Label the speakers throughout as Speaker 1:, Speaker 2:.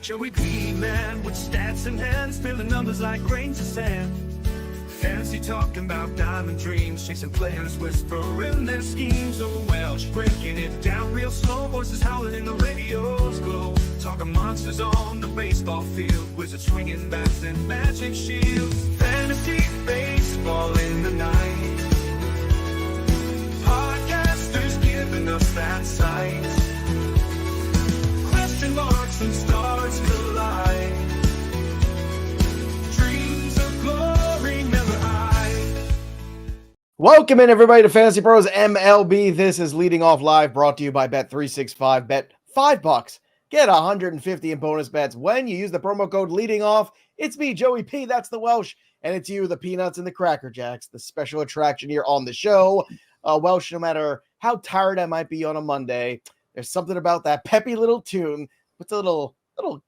Speaker 1: Joey P, man, with stats and hands, filling numbers like grains of sand. Fancy talking about diamond dreams, chasing players, whispering their schemes. Oh, Welsh, breaking it down real slow, voices howling in the radio's glow. Talking monsters on the baseball field, wizards swinging bats and magic shields. Fantasy baseball in the night, podcasters giving us that sight. Question marks and stars collide. Dreams of glory never hide.
Speaker 2: Welcome in, everybody, to Fantasy Pros MLB. This is Leading Off Live, brought to you by Bet365. Bet $5. Get 150 in bonus bets when you use the promo code Leading Off. It's me, Joey P. That's the Welsh. And it's you, the Peanuts and the Cracker Jacks, the special attraction here on the show. Welsh, no matter how tired I might be on a Monday, there's something about that peppy little tune. Puts a little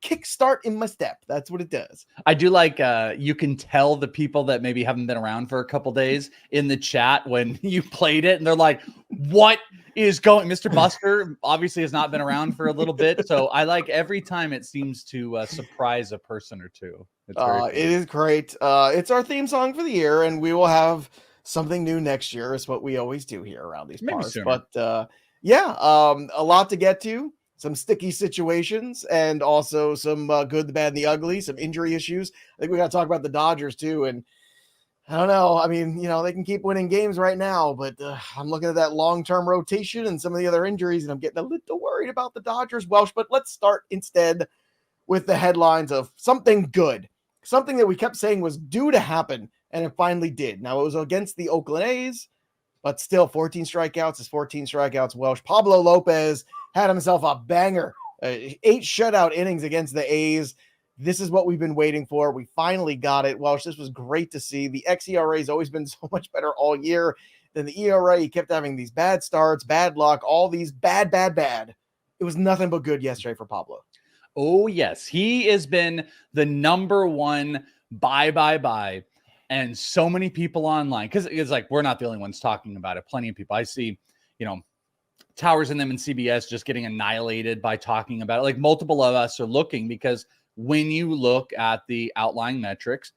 Speaker 2: kickstart in my step. That's what it does.
Speaker 3: I do like you can tell the people that maybe haven't been around for a couple days in the chat when you played it, and they're like, what is going? Mr. Buster obviously has not been around for a little bit, so I like every time it seems to surprise a person or two. It's cool.
Speaker 2: It is great. It's our theme song for the year, and we will have something new next year. Is what we always do here around these
Speaker 3: Maybe
Speaker 2: parts.
Speaker 3: sooner.
Speaker 2: But a lot to get to. Some sticky situations, and also some good, the bad, and the ugly, some injury issues. I think we got to talk about the Dodgers too. And I don't know. I mean, they can keep winning games right now, but I'm looking at that long-term rotation and some of the other injuries, and I'm getting a little worried about the Dodgers, Welsh. But let's start instead with the headlines of something good, something that we kept saying was due to happen, and it finally did. Now, it was against the Oakland A's, but still 14 strikeouts is 14 strikeouts, Welsh. Pablo Lopez had himself a banger, 8 shutout innings against the A's. This is what we've been waiting for. We finally got it. Welsh, this was great to see. The xERA has always been so much better all year than the ERA. He kept having these bad starts, bad luck, all these bad. It was nothing but good yesterday for Pablo.
Speaker 3: Oh, yes. He has been the number one buy. And so many people online, because it's like we're not the only ones talking about it. Plenty of people. I see, Towers and them and CBS just getting annihilated by talking about it. Like multiple of us are looking, because when you look at the outlying metrics,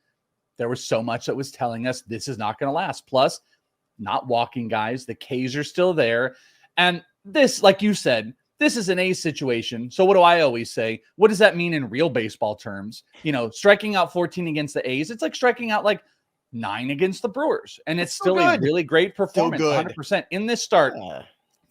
Speaker 3: there was so much that was telling us this is not going to last. Plus, not walking guys. The Ks are still there. And this, like you said, this is an A's situation. So what do I always say? What does that mean in real baseball terms? Striking out 14 against the A's, it's like striking out like 9 against the Brewers. And it's still a really great performance, 100%. In this start,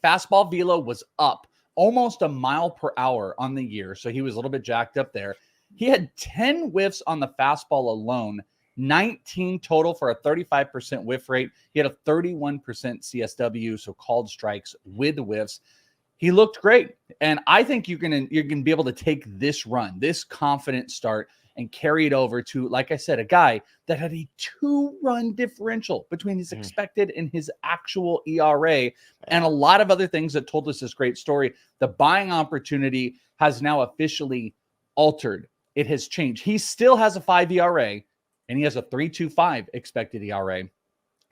Speaker 3: fastball velo was up almost a mile per hour on the year. So he was a little bit jacked up there. He had 10 whiffs on the fastball alone, 19 total for a 35% whiff rate. He had a 31% CSW, so called strikes with whiffs. He looked great. And I think you're gonna be able to take this run, this confident start, and carry it over to, like I said, a guy that had a 2-run differential between his expected and his actual ERA, and a lot of other things that told us this great story. The buying opportunity has now officially altered. It has changed. He still has a 5 ERA, and he has a 3.25 expected ERA.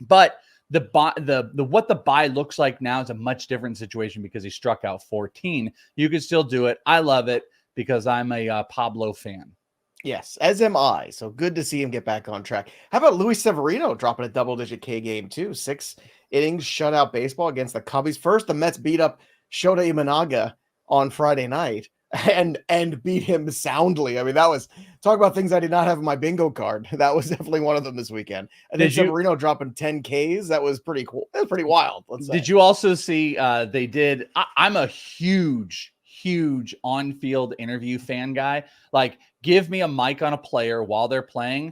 Speaker 3: But what the buy looks like now is a much different situation, because he struck out 14. You can still do it. I love it because I'm a Pablo fan.
Speaker 2: Yes, as am I. So good to see him get back on track. How about Luis Severino dropping a double-digit K game too? 6 innings shutout baseball against the Cubbies. First, the Mets beat up Shota Imanaga on Friday night and beat him soundly. I mean, that was, talk about things I did not have in my bingo card. That was definitely one of them this weekend. And then Severino dropping 10 Ks. That was pretty cool. That was pretty wild.
Speaker 3: Did you also see they did? I'm a huge on-field interview fan guy. Like, give me a mic on a player while they're playing.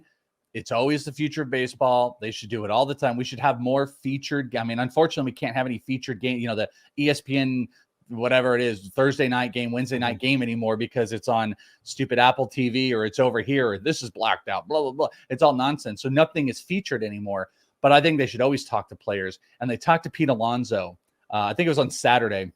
Speaker 3: It's always the future of baseball. They should do it all the time. We should have more featured. I mean, unfortunately, we can't have any featured game, the ESPN, whatever it is, Thursday night game, Wednesday night game anymore, because it's on stupid Apple TV, or it's over here, or this is blacked out, blah, blah, blah. It's all nonsense. So nothing is featured anymore. But I think they should always talk to players. And they talked to Pete Alonso. I think it was on Saturday.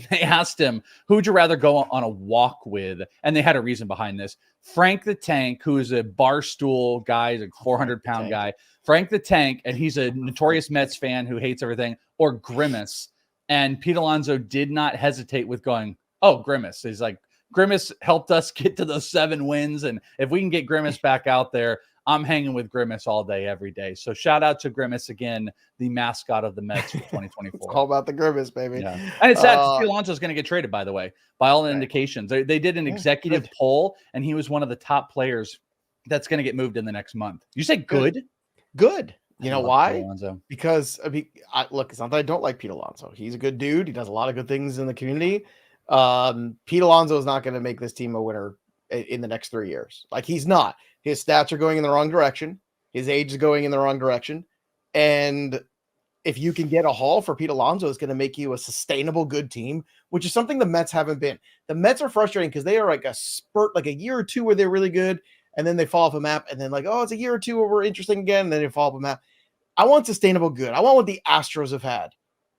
Speaker 3: They asked him, who would you rather go on a walk with? And they had a reason behind this. Frank the Tank, who is a barstool guy, he's a 400-pound guy. Frank the Tank, and he's a notorious Mets fan who hates everything, or Grimace. And Pete Alonso did not hesitate with going, oh, Grimace. He's like, Grimace helped us get to those 7 wins. And if we can get Grimace back out there, I'm hanging with Grimace all day, every day. So shout out to Grimace again, the mascot of the Mets for 2024.
Speaker 2: It's all about the Grimace, baby.
Speaker 3: Yeah. And it's sad. Pete Alonso's going to get traded, by the way, by all indications. They did an executive poll, and he was one of the top players that's going to get moved in the next month. You say good?
Speaker 2: Good. You know why? Because look, it's not that I don't like Pete Alonso. He's a good dude. He does a lot of good things in the community. Pete Alonso is not going to make this team a winner in the next 3 years. Like, he's not. His stats are going in the wrong direction. His age is going in the wrong direction. And if you can get a haul for Pete Alonso, it's going to make you a sustainable, good team, which is something the Mets haven't been. The Mets are frustrating because they are like a spurt, like a year or two where they're really good, and then they fall off a map, and then like, oh, it's a year or two where we're interesting again, and then they fall off a map. I want sustainable good. I want what the Astros have had.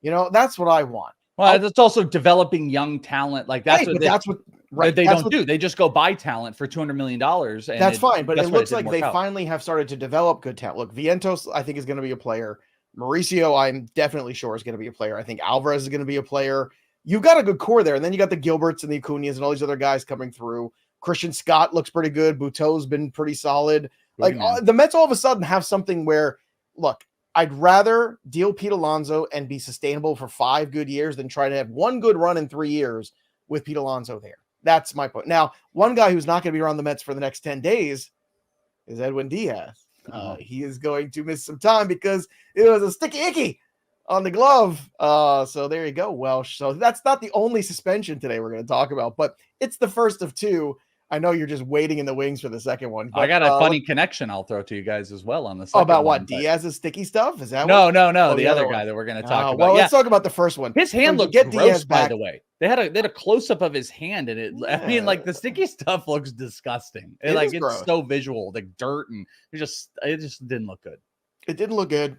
Speaker 2: You know, that's what I want.
Speaker 3: Well, that's also developing young talent. Like that's what they don't do. They just go buy talent for $200 million. And
Speaker 2: that's fine, but it looks like they finally have started to develop good talent. Look, Vientos, I think, is going to be a player. Mauricio, I'm definitely sure is going to be a player. I think Alvarez is going to be a player. You've got a good core there, and then you got the Gilberts and the Acuñas and all these other guys coming through. Christian Scott looks pretty good. Buteau's been pretty solid. Like the Mets all of a sudden have something where, look, I'd rather deal Pete Alonso and be sustainable for 5 good years than try to have one good run in 3 years with Pete Alonso there. That's my point. Now, one guy who's not going to be around the Mets for the next 10 days is Edwin Diaz. He is going to miss some time because it was a sticky icky on the glove. So there you go, Welsh. So that's not the only suspension today we're going to talk about, but it's the first of 2. I know you're just waiting in the wings for the second one. But,
Speaker 3: I got a funny connection I'll throw to you guys as well on the second
Speaker 2: about
Speaker 3: one,
Speaker 2: what? Diaz's sticky stuff? Is that
Speaker 3: no, the other guy that we're going to talk about.
Speaker 2: Well, let's talk about the first one.
Speaker 3: His hand looked gross, Diaz by the way. They had a close-up of his hand, and it I mean, like, the sticky stuff looks disgusting. It's gross. So visual, like dirt, and it just didn't look good. It didn't look good.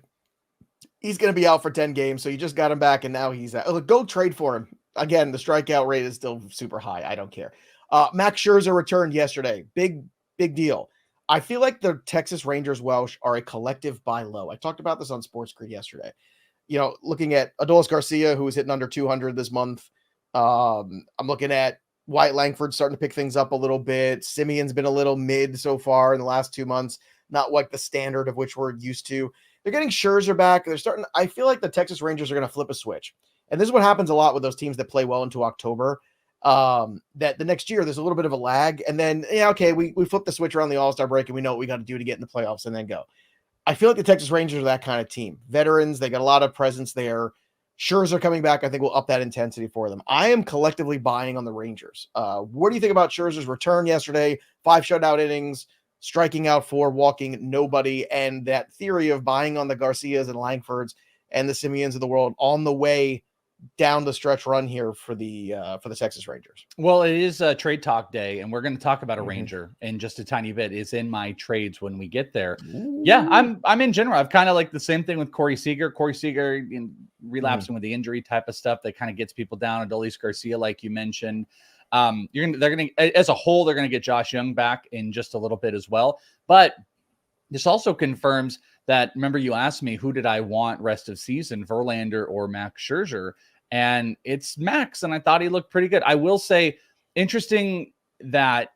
Speaker 2: He's going to be out for 10 games, so you just got him back, and now he's out. Look, go trade for him. Again, the strikeout rate is still super high. I don't care. Max Scherzer returned yesterday. Big deal. I feel like the Texas Rangers Welsh are a collective buy low. I talked about this on Sports Grid yesterday. You know, looking at Adolis Garcia, who was hitting under 200 this month. I'm looking at Wyatt Langford starting to pick things up a little bit. Simeon's been a little mid so far in the last 2 months. Not like the standard of which we're used to. They're getting Scherzer back. I feel like the Texas Rangers are going to flip a switch. And this is what happens a lot with those teams that play well into October. That the next year there's a little bit of a lag, and then we flip the switch around the All-Star break and we know what we got to do to get in the playoffs and then go. I feel like the Texas Rangers are that kind of team. Veterans, they got a lot of presence there. Scherzer coming back, I think, will up that intensity for them. I am collectively buying on the Rangers. What do you think about Scherzer's return yesterday? 5 shutout innings, striking out 4, walking nobody, and that theory of buying on the Garcias and Langfords and the Simeons of the world on the way down the stretch run here for the Texas Rangers?
Speaker 3: Well, it is a trade talk day, and we're going to talk about a Ranger in just a tiny bit. Is in my trades when we get there. Ooh. Yeah, I'm in general. I've kind of like the same thing with Corey Seager. Corey Seager relapsing with the injury type of stuff that kind of gets people down. Adolis Garcia, like you mentioned. They're going to, as a whole, they're going to get Josh Young back in just a little bit as well. But this also confirms that, remember you asked me, who did I want rest of season, Verlander or Max Scherzer? And it's Max, and I thought he looked pretty good. I will say, interesting that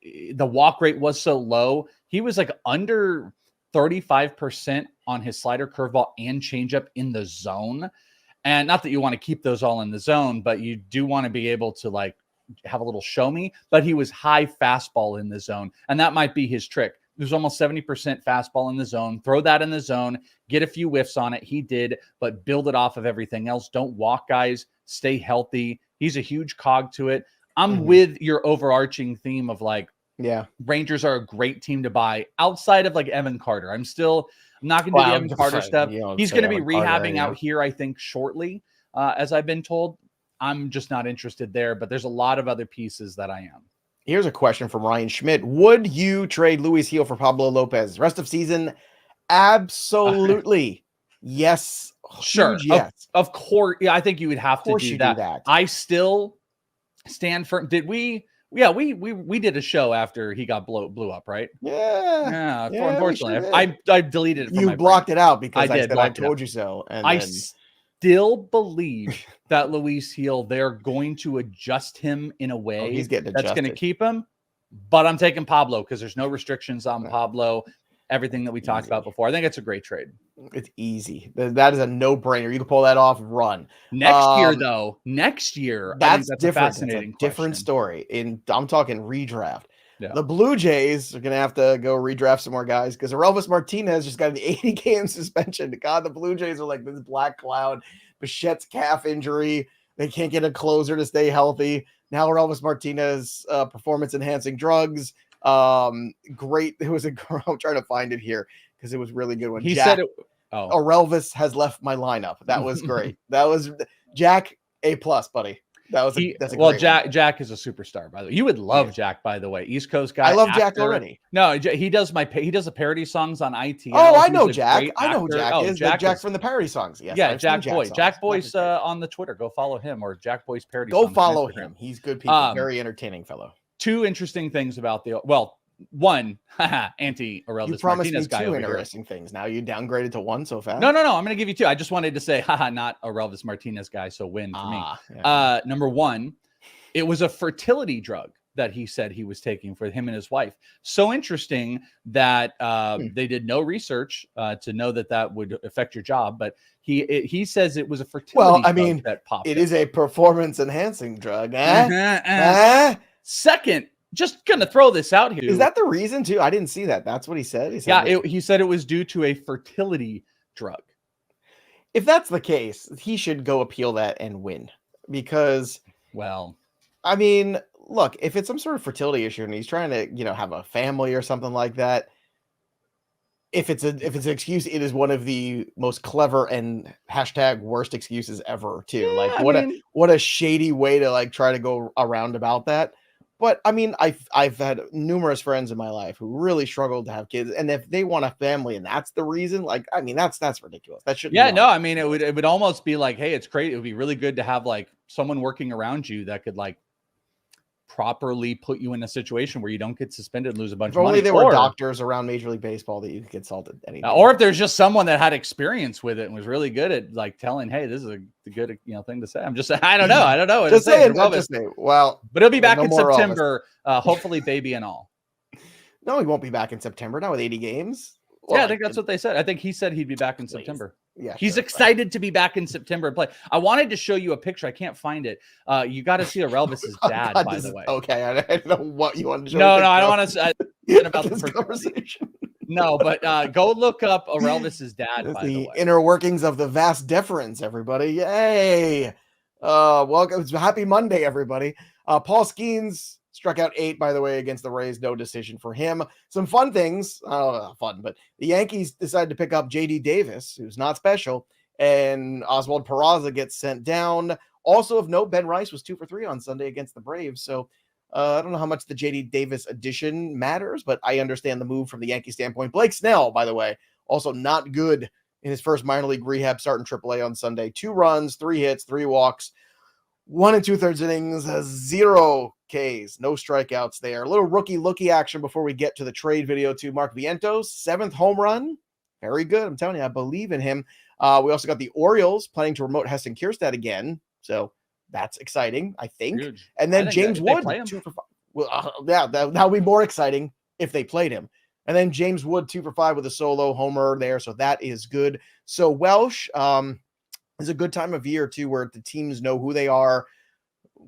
Speaker 3: the walk rate was so low. He was like under 35% on his slider, curveball, and changeup in the zone. And not that you want to keep those all in the zone, but you do want to be able to like have a little show me. But he was high fastball in the zone, and that might be his trick. There's almost 70% fastball in the zone. Throw that in the zone, get a few whiffs on it. He did, but build it off of everything else. Don't walk guys. Stay healthy. He's a huge cog to it. I'm with your overarching theme of like, Rangers are a great team to buy outside of like Evan Carter. I'm not going to do the Evan Carter stuff. He's going to be rehabbing out here, I think, shortly, as I've been told. I'm just not interested there, but there's a lot of other pieces that I am.
Speaker 2: Here's a question from Ryan Schmidt. Would you trade Luis Gil for Pablo Lopez? Rest of season? Absolutely. Yes.
Speaker 3: Sure.
Speaker 2: Yes.
Speaker 3: Of course. Yeah, I think you would have to do that. I still stand firm. Did we? Yeah, we did a show after he got blew up, right?
Speaker 2: Yeah.
Speaker 3: Unfortunately, sure I deleted it from
Speaker 2: you
Speaker 3: my
Speaker 2: blocked
Speaker 3: brain.
Speaker 2: it out because I
Speaker 3: said I
Speaker 2: told you so. And
Speaker 3: still believe that Luis Gil, they're going to adjust him in a way
Speaker 2: he's getting
Speaker 3: that's going to
Speaker 2: adjusted.
Speaker 3: keep him. But I'm taking Pablo because there's no restrictions on Pablo. Everything that we talked about before. I think it's a great trade.
Speaker 2: It's easy. That is a no-brainer. You can pull that off, run.
Speaker 3: Next year, though, that's
Speaker 2: different.
Speaker 3: a fascinating
Speaker 2: different story. I'm talking redraft.
Speaker 3: Yeah.
Speaker 2: The Blue Jays are going to have to go redraft some more guys because Elvis Martinez just got an 80-game suspension. God, the Blue Jays are like this black cloud. Bichette's calf injury. They can't get a closer to stay healthy. Now Elvis Martinez, performance-enhancing drugs. Great. It was I'm trying to find it here because it was really good when
Speaker 3: he said it. Oh,
Speaker 2: Elvis has left my lineup. That was great. That was Jack A+, buddy. That's a
Speaker 3: well,
Speaker 2: great
Speaker 3: Jack is a superstar, by the way. You would love Jack, by the way. East Coast guy.
Speaker 2: I love Jack already.
Speaker 3: No, he does the parody songs on ITL.
Speaker 2: Oh, I know Jack. I know who Jack is.
Speaker 3: Jack
Speaker 2: from the parody songs. Yes,
Speaker 3: yeah, Jack Boy. Jack Boy's on the Twitter. Go follow him, or Jack Boy's parody.
Speaker 2: Go follow him. He's good people. Very entertaining fellow.
Speaker 3: Two interesting things about one, anti-Aurelvis.
Speaker 2: You promised
Speaker 3: Martinez
Speaker 2: me
Speaker 3: guy
Speaker 2: two
Speaker 3: over
Speaker 2: interesting things. Now you downgraded to one so fast.
Speaker 3: No. I'm going to give you two. I just wanted to say, not Aurelvis Martinez guy. So win for me.
Speaker 2: Yeah.
Speaker 3: Number one, it was a fertility drug that he said he was taking for him and his wife. So interesting that they did no research to know that would affect your job, but he says it was a fertility drug that popped.
Speaker 2: It is a performance-enhancing drug.
Speaker 3: Second, just gonna throw this out here.
Speaker 2: Is that the reason too? I didn't see that. That's what he said.
Speaker 3: He said it was due to a fertility drug.
Speaker 2: If that's the case, he should go appeal that and win because,
Speaker 3: well,
Speaker 2: I mean, look, if it's some sort of fertility issue and he's trying to, have a family or something like that, if it's an excuse, it is one of the most clever and #worst excuses ever too. What a shady way to try to go around about that. But I mean, I've had numerous friends in my life who really struggled to have kids, and if they want a family and that's the reason, that's ridiculous. That shouldn't.
Speaker 3: Yeah, no, I mean, it would almost be like, hey, it's great. It would be really good to have someone working around you that could properly put you in a situation where you don't get suspended and lose a bunch of money.
Speaker 2: If only there were doctors around Major League Baseball that you could get salted anything.
Speaker 3: Or if there's just someone that had experience with it and was really good at telling, hey, this is a good thing to say. I'm just saying, I don't know.
Speaker 2: Just saying. Well,
Speaker 3: but he'll be back in September, hopefully baby and all.
Speaker 2: No, he won't be back in September. Not with 80 games.
Speaker 3: Well, yeah, I think that's what they said. I think he said he'd be back in September.
Speaker 2: Yeah,
Speaker 3: he's excited to be back in September and play. I wanted to show you a picture. I can't find it. You got to see Aurelvis's dad, by the way.
Speaker 2: Okay, I don't know what you want to show.
Speaker 3: No, I don't want to. About
Speaker 2: this conversation.
Speaker 3: No, but go look up Aurelvis's dad. By the way,
Speaker 2: inner workings of the vast deference, everybody. Yay! Welcome. Happy Monday, everybody. Paul Skenes struck out 8, by the way, against the Rays. No decision for him. Some fun things. Fun, but the Yankees decided to pick up J.D. Davis, who's not special, and Oswald Peraza gets sent down. Also of note, Ben Rice was 2 for 3 on Sunday against the Braves. So I don't know how much the J.D. Davis addition matters, but I understand the move from the Yankee standpoint. Blake Snell, by the way, also not good in his first minor league rehab start in AAA on Sunday. 2 runs, 3 hits, 3 walks, 1 2/3 innings, 0 Ks, no strikeouts there. A little rookie action before we get to the trade video to Mark Vientos. 7th home run. Very good. I'm telling you, I believe in him. We also got the Orioles planning to remote Heston Kjerstad again. So that's exciting, I think.
Speaker 3: Huge.
Speaker 2: And then James Wood, 2 for 5. Well, that'll be more exciting if they played him. And then James Wood, 2 for 5 with a solo homer there. So that is good. So Welsh is a good time of year too, where the teams know who they are,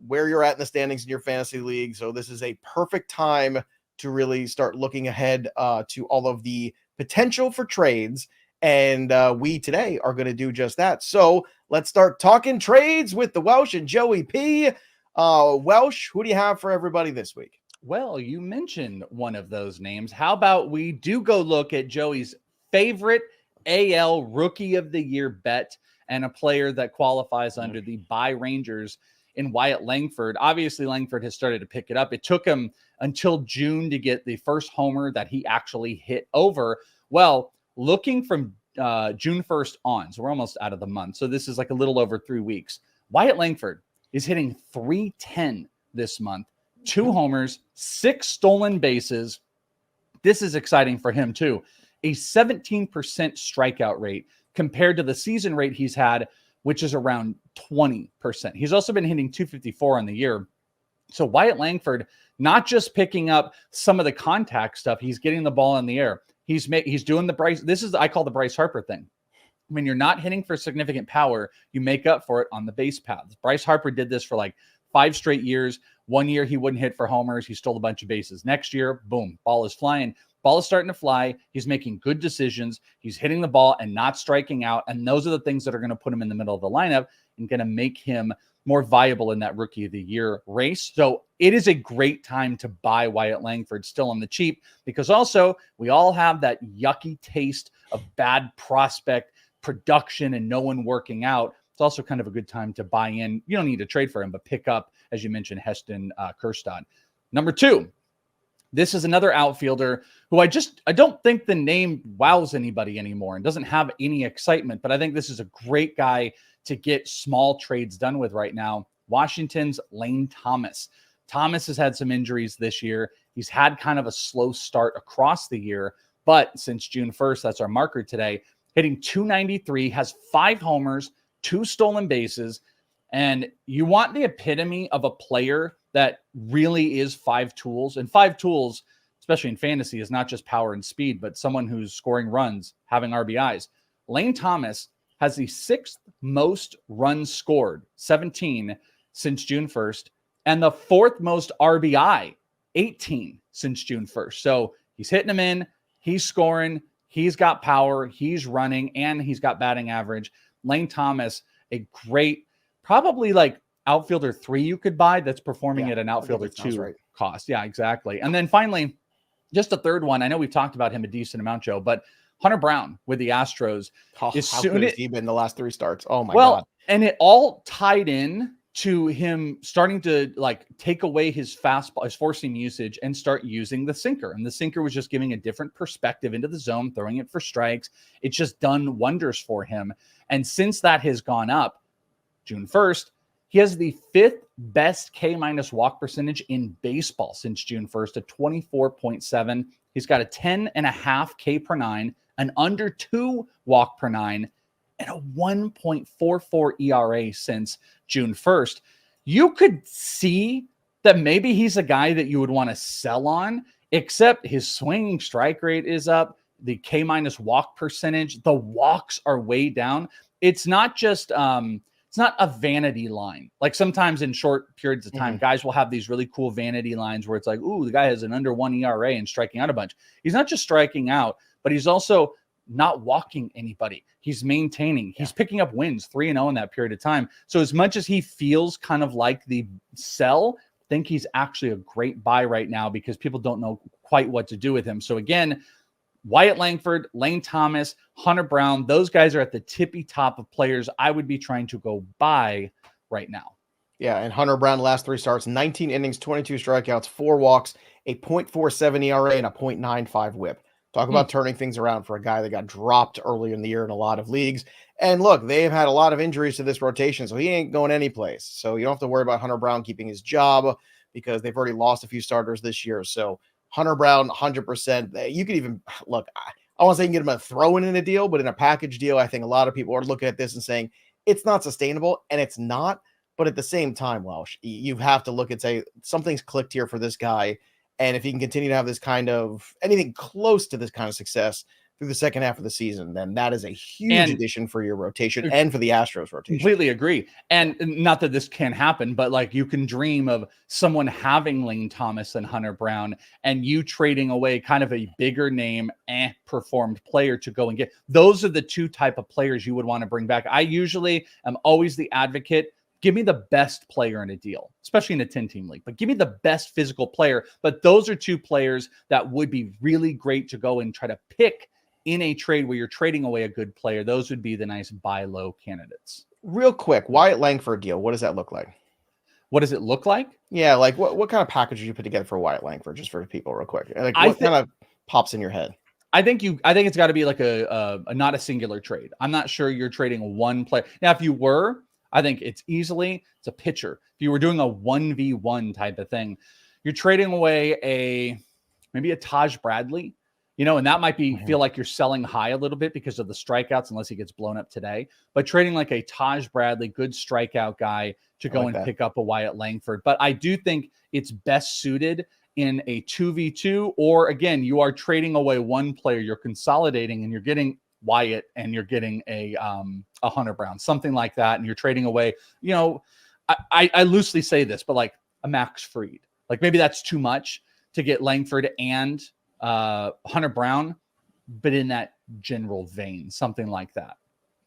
Speaker 2: where you're at in the standings in your fantasy league. So this is a perfect time to really start looking ahead to all of the potential for trades. And we today are going to do just that. So let's start talking trades with the Welsh and Joey P. Welsh, who do you have for everybody this week?
Speaker 3: Well, you mentioned one of those names. How about we do go look at Joey's favorite AL Rookie of the Year bet and a player that qualifies under the Buy Rangers in Wyatt Langford. Obviously, Langford has started to pick it up. It took him until June to get the first homer that he actually hit over. Well, looking from June 1st on, so we're almost out of the month. So this is like a little over 3 weeks. Wyatt Langford is hitting .310 this month, 2 homers, 6 stolen bases. This is exciting for him too. A 17% strikeout rate compared to the season rate he's had which is around 20%. He's also been hitting 254 on the year. So Wyatt Langford, not just picking up some of the contact stuff, he's getting the ball in the air. He's doing the Bryce. This is, I call the Bryce Harper thing. When you're not hitting for significant power, you make up for it on the base paths. Bryce Harper did this for like 5 straight years. One year he wouldn't hit for homers. He stole a bunch of bases. Next year, boom, ball is flying. Ball is starting to fly. He's making good decisions. He's hitting the ball and not striking out. And those are the things that are going to put him in the middle of the lineup and going to make him more viable in that Rookie of the Year race. So it is a great time to buy Wyatt Langford still on the cheap, because also we all have that yucky taste of bad prospect production and no one working out. It's also kind of a good time to buy in. You don't need to trade for him, but pick up, as you mentioned, Heston, Kjerstad. Number 2, this is another outfielder who I don't think the name wows anybody anymore and doesn't have any excitement, but I think this is a great guy to get small trades done with right now. Washington's Lane Thomas. Thomas has had some injuries this year. He's had kind of a slow start across the year, but since June 1st, that's our marker today, hitting 293, has 5 homers, 2 stolen bases. And you want the epitome of a player that really is 5 tools. And 5 tools, especially in fantasy, is not just power and speed, but someone who's scoring runs, having RBIs. Lane Thomas has the 6th most runs scored, 17, since June 1st, and the 4th most RBI, 18, since June 1st. So he's hitting them in, he's scoring, he's got power, he's running, and he's got batting average. Lane Thomas, a great, probably like outfielder 3 you could buy that's performing at an outfielder 2 cost. Yeah, exactly. And then finally, just a third one. I know we've talked about him a decent amount, Joe, but Hunter Brown with the Astros.
Speaker 2: How good has he been the last 3 starts? Oh my God.
Speaker 3: And it all tied in to him starting to like take away his fastball, his four seam usage, and start using the sinker. And the sinker was just giving a different perspective into the zone, throwing it for strikes. It's just done wonders for him. And since that has gone up, June 1st, he has the 5th best K- walk percentage in baseball since June 1st at 24.7. He's got a 10.5 K per 9, an under 2 walk per 9, and a 1.44 ERA since June 1st. You could see that maybe he's a guy that you would want to sell on, except his swinging strike rate is up, the K- walk percentage, the walks are way down. It's not just it's not a vanity line. Like sometimes in short periods of time, guys will have these really cool vanity lines where it's like, ooh, the guy has an under 1 ERA and striking out a bunch. He's not just striking out, but he's also not walking anybody. He's maintaining. He's picking up wins, 3-0 in that period of time. So as much as he feels kind of like the sell, I think he's actually a great buy right now because people don't know quite what to do with him. So again, Wyatt Langford, Lane Thomas, Hunter Brown, those guys are at the tippy top of players I would be trying to go buy right now.
Speaker 2: Yeah, and Hunter Brown, last 3 starts, 19 innings, 22 strikeouts, 4 walks, a .47 ERA, and a .95 whip. Talk about turning things around for a guy that got dropped earlier in the year in a lot of leagues. And look, they've had a lot of injuries to this rotation, so he ain't going anyplace. So you don't have to worry about Hunter Brown keeping his job because they've already lost a few starters this year. So Hunter Brown, 100%. You could even look, I want to say you can get him a throw-in a deal, but in a package deal, I think a lot of people are looking at this and saying it's not sustainable, and it's not. But at the same time, Welsh, you have to look and say something's clicked here for this guy. And if he can continue to have this kind of anything close to this kind of success through the second half of the season, then that is a huge addition for your rotation and for the Astros rotation.
Speaker 3: Completely agree. And not that this can happen, but like you can dream of someone having Lane Thomas and Hunter Brown and you trading away kind of a bigger name performed player to go and get. Those are the 2 type of players you would want to bring back. I usually am always the advocate. Give me the best player in a deal, especially in a 10-team league, but give me the best physical player. But those are 2 players that would be really great to go and try to pick in a trade where you're trading away a good player. Those would be the nice buy low candidates.
Speaker 2: Real quick, Wyatt Langford deal. What does that look like?
Speaker 3: What does it look like?
Speaker 2: Yeah, like what kind of package did you put together for Wyatt Langford, just for people real quick? Like what kind of pops in your head?
Speaker 3: I think it's got to be like a not a singular trade. I'm not sure you're trading one player. Now, if you were, I think it's a pitcher. If you were doing a 1v1 type of thing, you're trading away maybe a Taj Bradley, and that might be feel like you're selling high a little bit because of the strikeouts, unless he gets blown up today. But trading like a Taj Bradley, good strikeout guy to go and pick up a Wyatt Langford. But I do think it's best suited in a 2v2, or again, you are trading away one player, you're consolidating, and you're getting Wyatt and you're getting a Hunter Brown, something like that, and you're trading away. I loosely say this, but like a Max Fried, like maybe that's too much to get Langford and Hunter Brown, but in that general vein, something like that.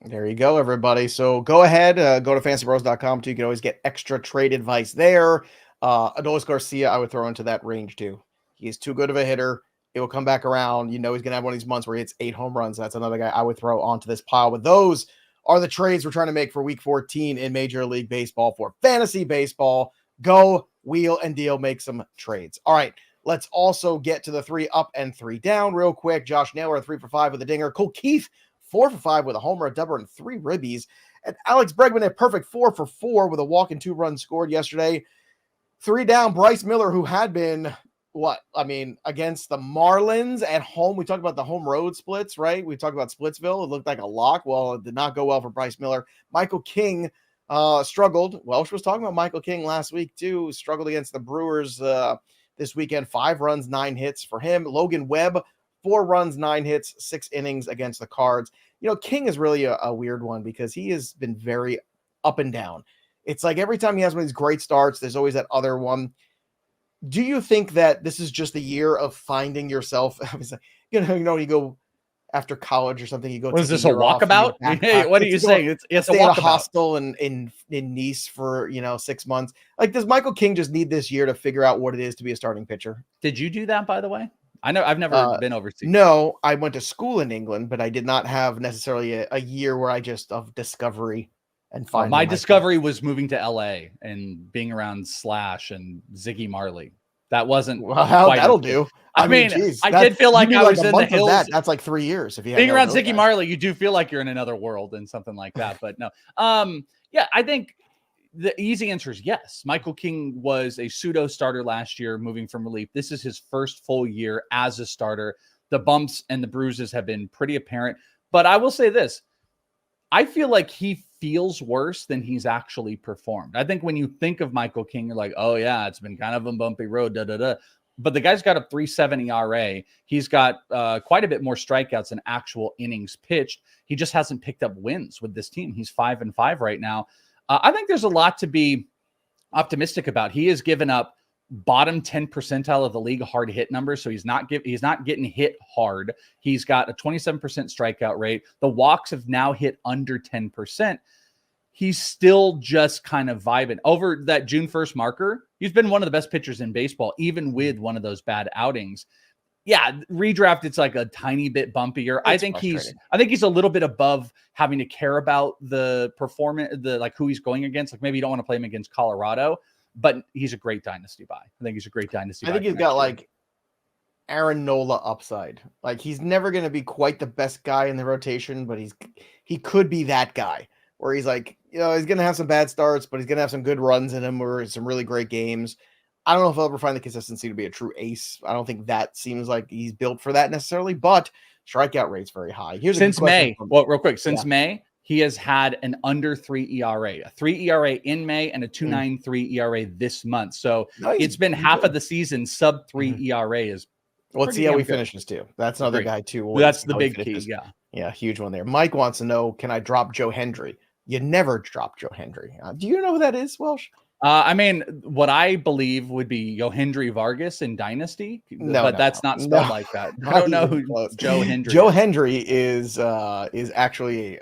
Speaker 2: There you go, everybody. So go ahead, go to fantasypros.com too. You can always get extra trade advice there. Adolis Garcia, I would throw into that range too. He's too good of a hitter. It will come back around. He's going to have one of these months where he hits 8 home runs. That's another guy I would throw onto this pile. But those are the trades we're trying to make for week 14 in Major League Baseball for fantasy baseball. Go, wheel, and deal. Make some trades. All right. Let's also get to the 3 up and 3 down real quick. Josh Naylor, 3 for 5 with a dinger. Colt Keith, 4 for 5 with a homer, a double, and 3 ribbies. And Alex Bregman, a perfect 4 for 4 with a walk and 2 runs scored yesterday. 3 down, Bryce Miller, who had been, against the Marlins at home. We talked about the home road splits, right? We talked about Splitsville. It looked like a lock. Well, it did not go well for Bryce Miller. Michael King struggled. Welsh was talking about Michael King last week, too. Struggled against the Brewers this weekend. 5 runs, 9 hits for him. Logan Webb, 4 runs, 9 hits, 6 innings against the Cards. King is really a weird one because he has been very up and down. It's like every time he has one of these great starts, there's always that other one. Do you think that this is just the year of finding yourself? You go after college or something. You go.
Speaker 3: What is this, a walkabout? Hey, what are you saying? It's a walkabout. At a hostel
Speaker 2: in Nice for 6 months. Like, does Michael King just need this year to figure out what it is to be a starting pitcher?
Speaker 3: Did you do that, by the way? I know I've never been overseas.
Speaker 2: No, I went to school in England, but I did not have necessarily a year where I just of discovery. And
Speaker 3: my discovery was moving to LA and being around Slash and Ziggy Marley. That wasn't
Speaker 2: that'll do.
Speaker 3: I mean, geez, I did feel like I was in the hills.
Speaker 2: That's like 3 years. If you
Speaker 3: being around Ziggy Marley, you do feel like you're in another world and something like that. But no, yeah, I think the easy answer is yes. Michael King was a pseudo starter last year, moving from relief. This is his first full year as a starter. The bumps and the bruises have been pretty apparent. But I will say this. I feel like he feels worse than he's actually performed. I think when you think of Michael King, you're like, oh yeah, it's been kind of a bumpy road, But the guy's got a 3.7 ERA. He's got quite a bit more strikeouts than actual innings pitched. He just hasn't picked up wins with this team. He's 5-5 right now. I think there's a lot to be optimistic about. He has given up bottom 10 percentile of the league hard hit numbers. So he's not getting hit hard. He's got a 27% strikeout rate. The walks have now hit under 10%. He's still just kind of vibing over that June 1st marker. He's been one of the best pitchers in baseball, even with one of those bad outings. Yeah, redraft, it's like a tiny bit bumpier. I think he's a little bit above having to care about the performance, who he's going against. Like maybe you don't want to play him against Colorado, but he's a great dynasty buy. I think he's a great dynasty buy.
Speaker 2: I think he's got like Aaron Nola upside. Like he's never going to be quite the best guy in the rotation, but he could be that guy where he's like, he's going to have some bad starts, but he's going to have some good runs in him or some really great games. I don't know if I'll ever find the consistency to be a true ace. I don't think that seems like he's built for that necessarily, but strikeout rate's very high.
Speaker 3: Since May, May, he has had an under 3 ERA, a 3 ERA in May and a 2.93 ERA this month. So it's been half of the season sub 3 ERA is.
Speaker 2: Let's see how he finishes too. That's another guy too.
Speaker 3: That's the big key.
Speaker 2: Yeah, huge one there. Mike wants to know, can I drop Joe Hendry? You never drop Joe Hendry. Do you know who that is, Welsh?
Speaker 3: What I believe would be Yohendry Vargas in Dynasty, but that's not spelled like that. I don't know who Joe Hendry is.
Speaker 2: Joe Hendry is actually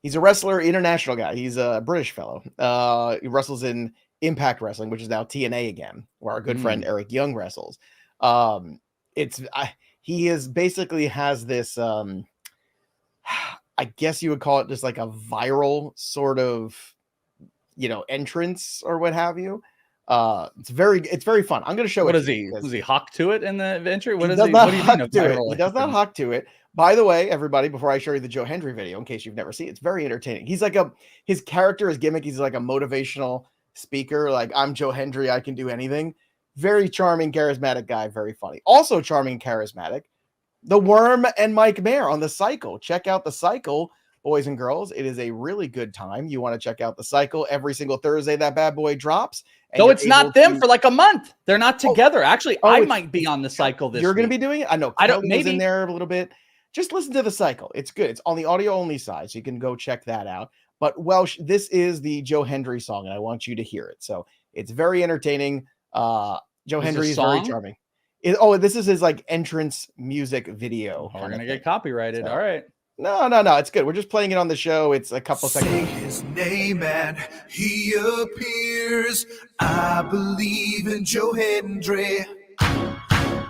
Speaker 2: he's a wrestler, international guy. He's a British fellow. He wrestles in Impact Wrestling, which is now TNA again, where our good friend Eric Young wrestles. He is basically has this I guess you would call it just like a viral sort of entrance or what have you. It's very fun. I'm going to show
Speaker 3: what
Speaker 2: it.
Speaker 3: Is he? Was he hawk to it in the entry? What
Speaker 2: is he? What do you mean? He does not hawk to it. By the way, everybody, before I show you the Joe Hendry video, in case you've never seen it, it's very entertaining. He's like his character, his gimmick, he's like a motivational speaker. Like, I'm Joe Hendry, I can do anything. Very charming, charismatic guy, very funny. Also charming, charismatic. The Worm and Mike Mayer on the cycle. Check out the cycle, boys and girls. It is a really good time. You want to check out the cycle every single Thursday that bad boy drops.
Speaker 3: No, it's not them for like a month. They're not together. Actually, I might be on the cycle this
Speaker 2: You're going to
Speaker 3: week.
Speaker 2: be doing it? I know.
Speaker 3: I don't.
Speaker 2: Kelly was
Speaker 3: Maybe
Speaker 2: in there a little bit. Just listen to the cycle. It's good. It's on the audio only side, so you can go check that out. But Welsh, this is the Joe Hendry song, and I want you to hear it. So it's very entertaining. Joe Hendry is very charming. This is his like entrance music video.
Speaker 3: We're gonna get copyrighted. So, all right.
Speaker 2: No. It's good. We're just playing it on the show. It's a couple seconds.
Speaker 1: Say his name and he appears. I believe in Joe Hendry.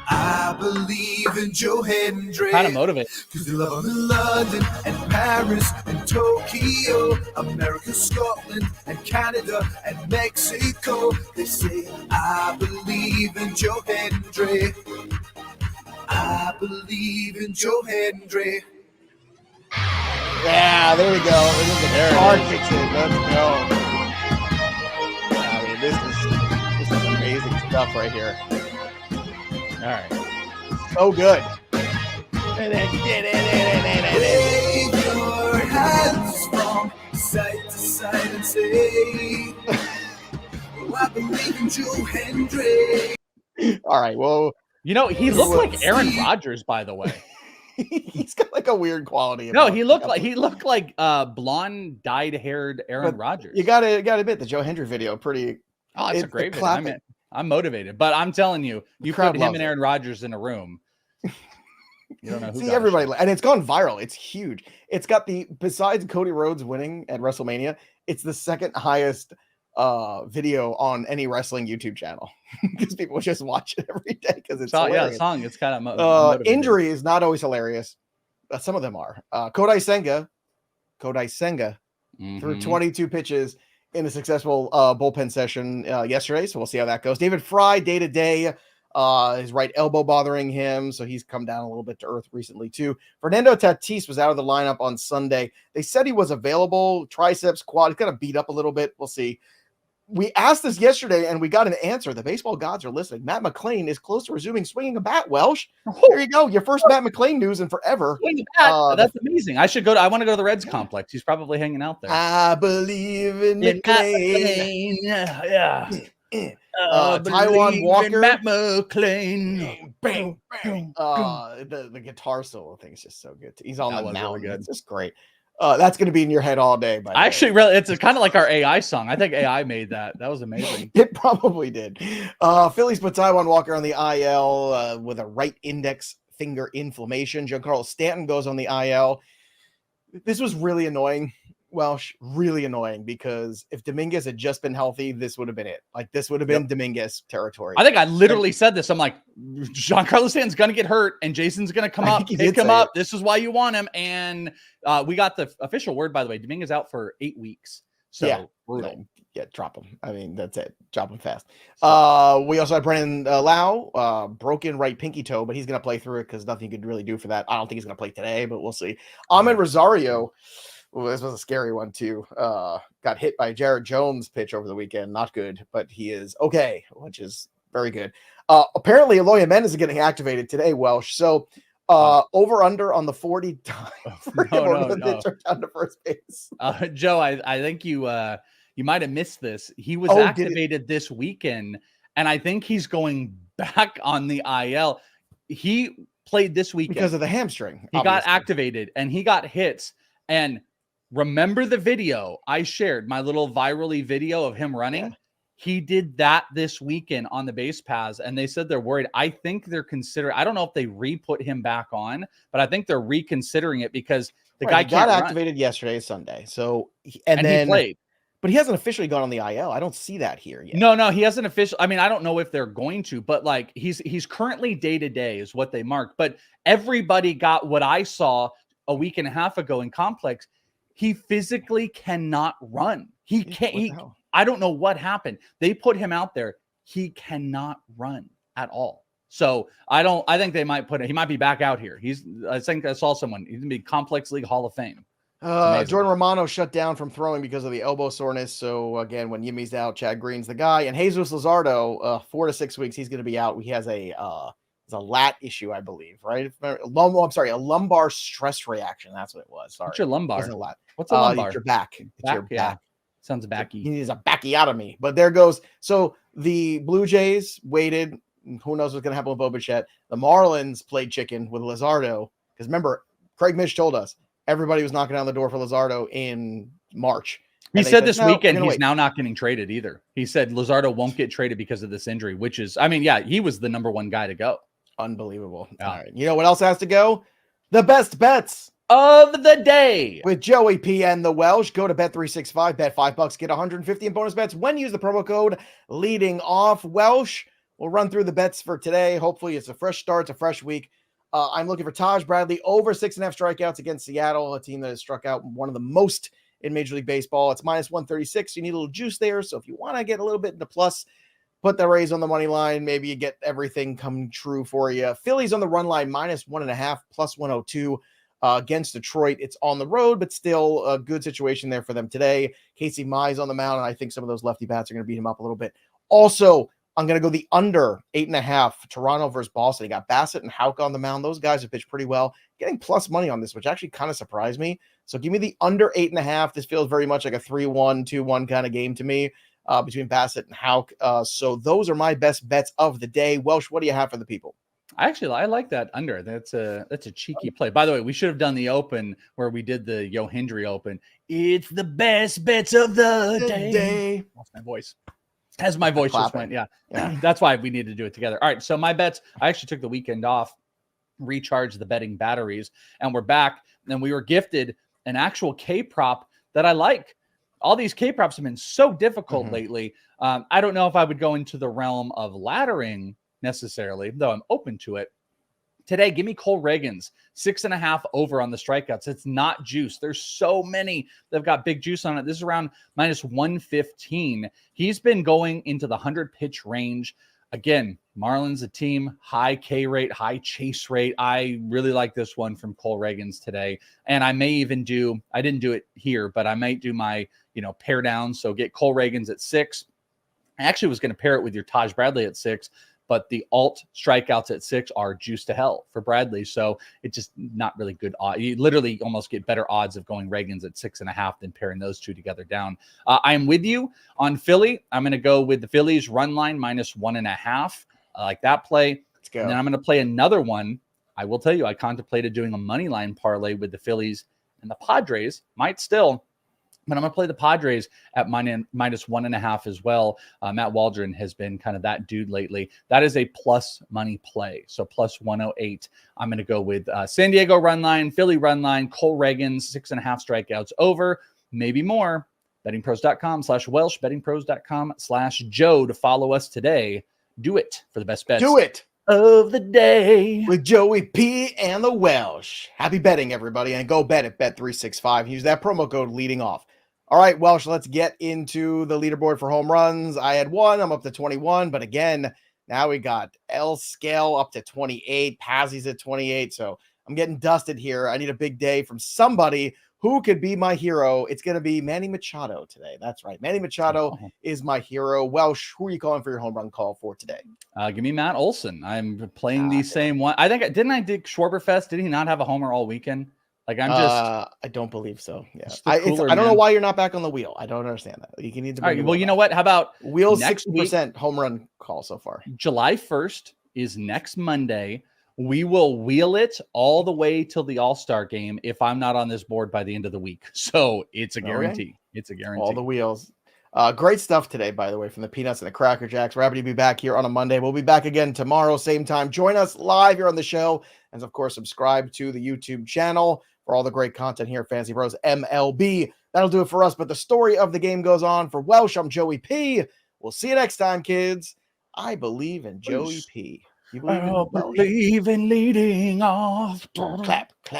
Speaker 1: I believe in Joe Hendry.
Speaker 3: Kind of motivate.
Speaker 1: Cause they love him in London and Paris and Tokyo, America, Scotland and Canada and Mexico. They say, I believe in Joe Hendry. I believe in Joe Hendry.
Speaker 2: Yeah, there we go. The car kicks in. Let's go. I mean, this is amazing stuff right here.
Speaker 3: All right.
Speaker 2: So good.
Speaker 1: Wave your hands from side to side and say, oh, I believe in Joe Hendry.
Speaker 2: All right. Well,
Speaker 3: you know, he looked like Aaron Rodgers, by the way.
Speaker 2: He's got like a weird quality.
Speaker 3: No, he looked like blonde, dyed-haired Aaron Rodgers.
Speaker 2: You gotta admit the Joe Hendry video pretty.
Speaker 3: Oh, it's a great video. I'm motivated, but I'm telling you, you put him and Aaron Rodgers in a room. You don't know who.
Speaker 2: See, everybody, and it's gone viral. It's huge. It's got besides Cody Rhodes winning at WrestleMania, it's the second highest video on any wrestling YouTube channel because people just watch it every day because it's hilarious.
Speaker 3: Yeah, song. It's kind of
Speaker 2: injury is not always hilarious. Some of them are. Kodai Senga threw 22 pitches in a successful bullpen session yesterday, so we'll see how that goes. David Fry, day to day, his right elbow bothering him, so he's come down a little bit to earth recently too. Fernando Tatis was out of the lineup on Sunday. They said he was available, triceps, quad. He's gonna beat up a little bit. We'll see. We asked this yesterday, and we got an answer. The baseball gods are listening. Matt McClain is close to resuming swinging a bat, Welsh. There you go. Your first Matt McClain news in forever.
Speaker 3: That's amazing. I want to go to the Reds complex. He's probably hanging out there.
Speaker 2: I believe in McClain.
Speaker 3: Yeah.
Speaker 2: Taiwan Walker.
Speaker 3: Matt McClain.
Speaker 2: Bang, bang. The guitar solo thing is just so good. He's on the mountain. Really it's just great. That's going to be in your head all day.
Speaker 3: It's kind of like our AI song. I think AI made that. That was amazing.
Speaker 2: It probably did. Phillies put Taiwan Walker on the IL with a right index finger inflammation. Giancarlo Stanton goes on the IL. This was really annoying. Welsh, really annoying because if Dominguez had just been healthy, this would have been it. Like this would have been Dominguez territory.
Speaker 3: I think I literally said this. I'm like, Giancarlo Stanton's going to get hurt and Jason's going to come up, pick him up. This is why you want him. And we got the official word, by the way, Dominguez out for 8 weeks. So brutal.
Speaker 2: Yeah, drop him. I mean, that's it. Drop him fast. We also had Brennan Lau, broken right pinky toe, but he's going to play through it because nothing you could really do for that. I don't think he's going to play today, but we'll see. Ahmed Rosario. Well, this was a scary one too. Got hit by Jared Jones' pitch over the weekend. Not good, but he is okay, which is very good. Apparently, Eloy Jimenez is getting activated today, Welsh. So over under on the 40 time pitcher down to first base.
Speaker 3: Joe, I think you might have missed this. He was activated this weekend, and I think he's going back on the IL. He played this weekend
Speaker 2: because of the hamstring.
Speaker 3: He got activated and he got hits. And remember the video I shared, my little virally video of him running? Yeah. He did that this weekend on the base paths, and they said they're worried. I think they're considering, I don't know if they re-put him back on, but I think they're reconsidering it because the guy
Speaker 2: got activated yesterday, Sunday. So, and then he played. But he hasn't officially gone on the IL. I don't see that here yet.
Speaker 3: No, he hasn't officially. I mean, I don't know if they're going to, but like he's currently day-to-day is what they marked. But everybody got what I saw a week and a half ago in complex. He physically cannot run. He can't. I don't know what happened. They put him out there. He cannot run at all. So I think they might he might be back out here. I think I saw someone. He's gonna be Complex League Hall of Fame.
Speaker 2: Jordan Romano shut down from throwing because of the elbow soreness. So again, when Yimmy's out, Chad Green's the guy. And Jesus Luzardo, 4 to 6 weeks, he's going to be out. He has a It's a lat issue, I believe, right? I'm sorry, a lumbar stress reaction. That's what it was. Sorry.
Speaker 3: What's your lumbar?
Speaker 2: Wasn't a lat.
Speaker 3: What's a lumbar?
Speaker 2: It's your back. It's your
Speaker 3: Yeah.
Speaker 2: back.
Speaker 3: Sounds backy.
Speaker 2: He needs a backiotomy. But there goes. So the Blue Jays waited. Who knows what's going to happen with Bo Bichette? The Marlins played chicken with Luzardo. Because remember, Craig Mish told us everybody was knocking down the door for Luzardo in March.
Speaker 3: He said this weekend he's now not getting traded either. He said Luzardo won't get traded because of this injury, which is, I mean, yeah, he was the number one guy to go.
Speaker 2: Unbelievable.
Speaker 3: Yeah.
Speaker 2: All right. You know what else has to go? The best bets
Speaker 3: Of the day.
Speaker 2: with Joey P and the Welsh. Go to bet365, bet $5, get 150 in bonus bets when you use the promo code leading off. Welsh, we'll run through the bets for today. Hopefully it's a fresh start, it's a fresh week. I'm looking for Taj Bradley over 6.5 strikeouts against Seattle, a team that has struck out one of the most in Major League Baseball. It's minus 136. You need a little juice there. So if you want to get a little bit into plus, put the Rays on the money line. Maybe you get everything come true for you. Phillies on the run line, minus 1.5, plus 102 against Detroit. It's on the road, but still a good situation there for them today. Casey Mize on the mound, and I think some of those lefty bats are going to beat him up a little bit. Also, I'm going to go the under 8.5, Toronto versus Boston. You got Bassett and Houck on the mound. Those guys have pitched pretty well. Getting plus money on this, which actually kind of surprised me. So give me the under 8.5. This feels very much like a 3-1, 2-1 kind of game to me between Bassett and Houck. So those are my best bets of the day. Welsh, what do you have for the people?
Speaker 3: I like that under. That's a cheeky play. By the way, we should have done the open where we did the Yo Hendry Open. It's the best bets of the day. Lost my voice. As my voice just went, yeah. That's why we need to do it together. All right, so my bets, I actually took the weekend off, recharged the betting batteries, and we're back. And we were gifted an actual K-prop that I like. All these K-props have been so difficult lately. I don't know if I would go into the realm of laddering necessarily, though I'm open to it. Today, give me Cole Reagans, 6.5 over on the strikeouts. It's not juice. There's so many that have got big juice on it. This is around minus 115. He's been going into the 100 pitch range. Again, Marlins a team, high K rate, high chase rate. I really like this one from Cole Reagans today. And I may even do, I didn't do it here, but I might do my, pair down. So get Cole Reagans at 6. I actually was going to pair it with your Taj Bradley at 6. But the alt strikeouts at 6 are juice to hell for Bradley. So it's just not really good odds. You literally almost get better odds of going Reagans at 6.5 than pairing those two together down. I'm with you on Philly. I'm going to go with the Phillies run line minus 1.5. I like that play.
Speaker 2: Let's go.
Speaker 3: And then I'm going to play another one. I will tell you, I contemplated doing a money line parlay with the Phillies and the Padres. Might still. But I'm going to play the Padres at minus 1.5 as well. Matt Waldron has been kind of that dude lately. That is a plus money play. So plus 108. I'm going to go with San Diego run line, Philly run line, Cole Reagans, 6.5 strikeouts over, maybe more. Bettingpros.com/Welsh, bettingpros.com/Joe to follow us today. Do it for the best bets.
Speaker 2: Do it
Speaker 3: of the day
Speaker 2: with Joey P and the Welsh. Happy betting, everybody, and go bet at Bet365. Use that promo code leading off. All right, Welsh, let's get into the leaderboard for home runs. I had 1. I'm up to 21. But again, now we got L Scale up to 28. Pazzi's at 28. So I'm getting dusted here. I need a big day from somebody who could be my hero. It's going to be Manny Machado today. That's right. Manny Machado is my hero. Welsh, who are you calling for your home run call for today?
Speaker 3: Give me Matt Olson. I'm playing the same one. I think, didn't I dig Schwarberfest? Did he not have a homer all weekend? Like I'm just,
Speaker 2: I don't believe so. Yeah,
Speaker 3: I
Speaker 2: don't know why you're not back on the wheel. I don't understand that. You need to.
Speaker 3: All right, well, you know what? How about
Speaker 2: wheel 60% home run call so far?
Speaker 3: July 1st is next Monday. We will wheel it all the way till the All-Star game if I'm not on this board by the end of the week. So it's a guarantee. Okay. It's a guarantee.
Speaker 2: All the wheels. Great stuff today, by the way, from the Peanuts and the Cracker Jacks. We're happy to be back here on a Monday. We'll be back again tomorrow, same time. Join us live here on the show. And, of course, subscribe to the YouTube channel for all the great content here at FantasyPros MLB. That'll do it for us. But the story of the game goes on. For Welsh, I'm Joey P. We'll see you next time, kids. I believe in Joey P. You believe in
Speaker 3: leading off.
Speaker 2: Clap, clap.